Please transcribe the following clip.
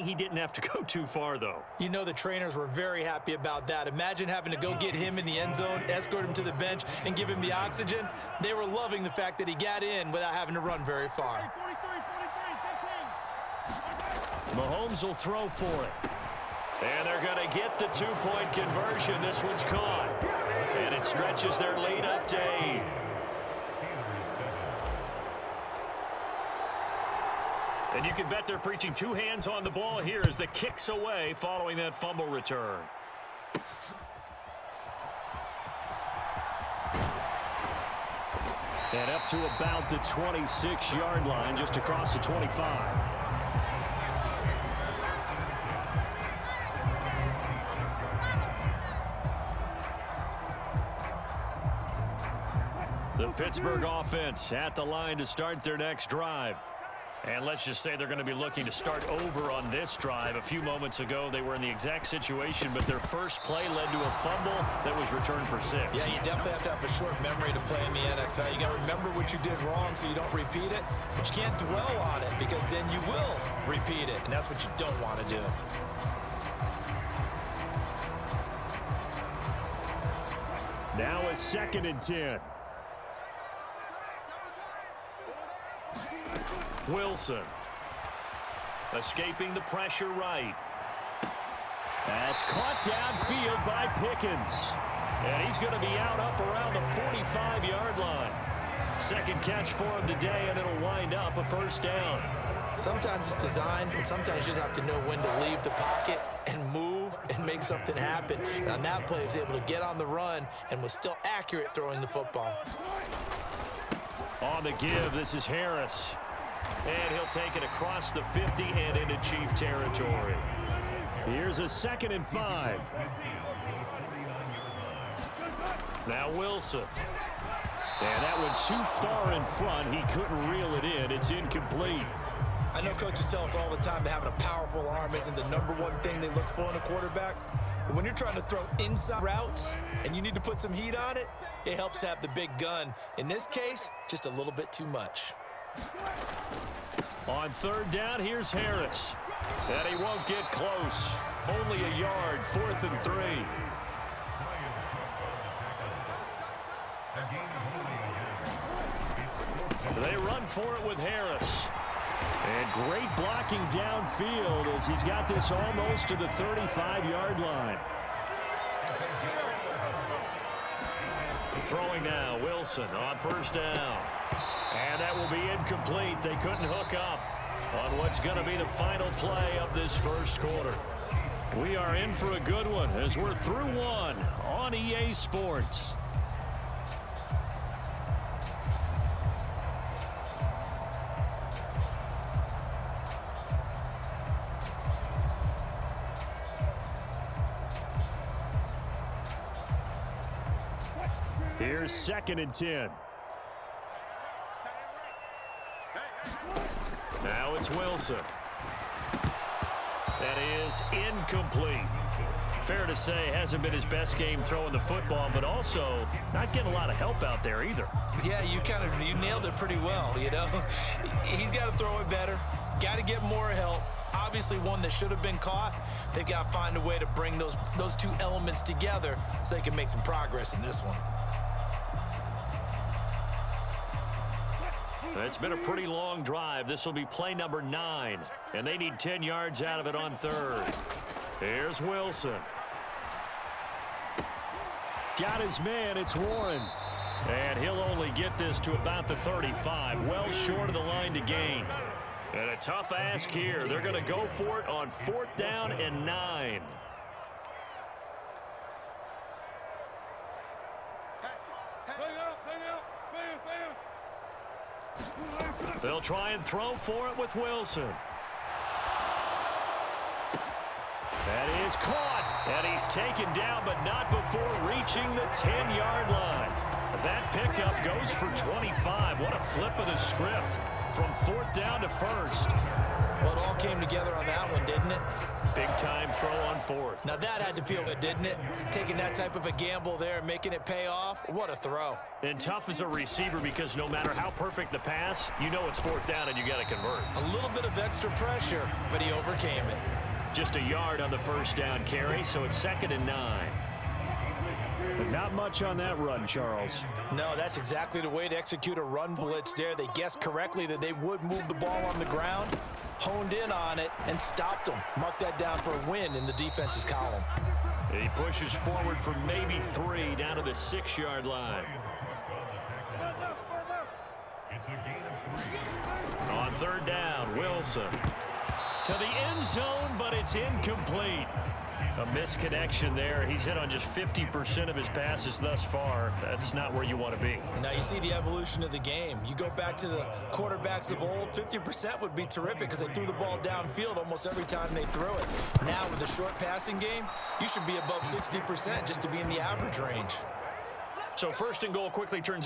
he didn't have to go too far, though. You know the trainers were very happy about that. Imagine having to go get him in the end zone, escort him to the bench, and give him the oxygen. They were loving the fact that he got in without having to run very far. Mahomes will throw for it. And they're going to get the two-point conversion. This one's caught. And it stretches their lead up to 8. And you can bet they're preaching two hands on the ball here as the kick's away following that fumble return. And up to about the 26-yard line, just across the 25. The Pittsburgh offense at the line to start their next drive. And let's just say they're going to be looking to start over on this drive. A few moments ago, they were in the exact situation, but their first play led to a fumble that was returned for 6. Yeah, you definitely have to have a short memory to play in the NFL. You got to remember what you did wrong so you don't repeat it, but you can't dwell on it because then you will repeat it, and that's what you don't want to do. Now a 2nd and 10. Wilson. Escaping the pressure right. That's caught downfield by Pickens. And he's going to be out up around the 45-yard line. Second catch for him today, and it'll wind up a first down. Sometimes it's designed, and sometimes you just have to know when to leave the pocket and move and make something happen. And on that play, he was able to get on the run and was still accurate throwing the football. On the give, this is Harris. And he'll take it across the 50 and into Chief territory. Here's a 2nd and 5. Now Wilson. And that went too far in front. He couldn't reel it in. It's incomplete. I know coaches tell us all the time that having a powerful arm isn't the number one thing they look for in a quarterback. But when you're trying to throw inside routes and you need to put some heat on it, it helps to have the big gun. In this case, just a little bit too much. On 3rd down, here's Harris. And he won't get close. Only a yard, 4th and 3. They run for it with Harris. And great blocking downfield as he's got this almost to the 35-yard line. Throwing now, Wilson on 1st down. And that will be incomplete. They couldn't hook up on what's going to be the final play of this first quarter. We are in for a good one as we're through one on EA Sports. Here's 2nd and 10. Now it's Wilson. That is incomplete. Fair to say, hasn't been his best game throwing the football, but also not getting a lot of help out there either. Yeah, you nailed it pretty well, you know. He's got to throw it better, got to get more help. Obviously one that should have been caught. They've got to find a way to bring those two elements together so they can make some progress in this one. It's been a pretty long drive. This will be play number 9, and they need 10 yards out of it on 3rd. Here's Wilson. Got his man. It's Warren. And he'll only get this to about the 35, well short of the line to gain. And a tough ask here. They're going to go for it on 4th down and 9. They'll try and throw for it with Wilson. That is caught. And he's taken down, but not before reaching the 10-yard line. That pickup goes for 25. What a flip of the script from 4th down to 1st. Well, it all came together on that one, didn't it? Big-time throw on 4th. Now that had to feel good, didn't it? Taking that type of a gamble there, making it pay off. What a throw. And tough as a receiver because no matter how perfect the pass, you know it's 4th down and you got to convert. A little bit of extra pressure, but he overcame it. Just a yard on the first down carry, so it's 2nd and 9. But not much on that run, Charles. No, that's exactly the way to execute a run blitz there. They guessed correctly that they would move the ball on the ground, honed in on it, and stopped them. Mark that down for a win in the defense's column. He pushes forward for maybe 3 down to the 6-yard line. On 3rd down, Wilson. To the end zone, but it's incomplete. A misconnection there. He's hit on just 50% of his passes thus far. That's not where you want to be. Now you see the evolution of the game. You go back to the quarterbacks of old, 50% would be terrific because they threw the ball downfield almost every time they threw it. Now with the short passing game, you should be above 60% just to be in the average range. So 1st and goal quickly turns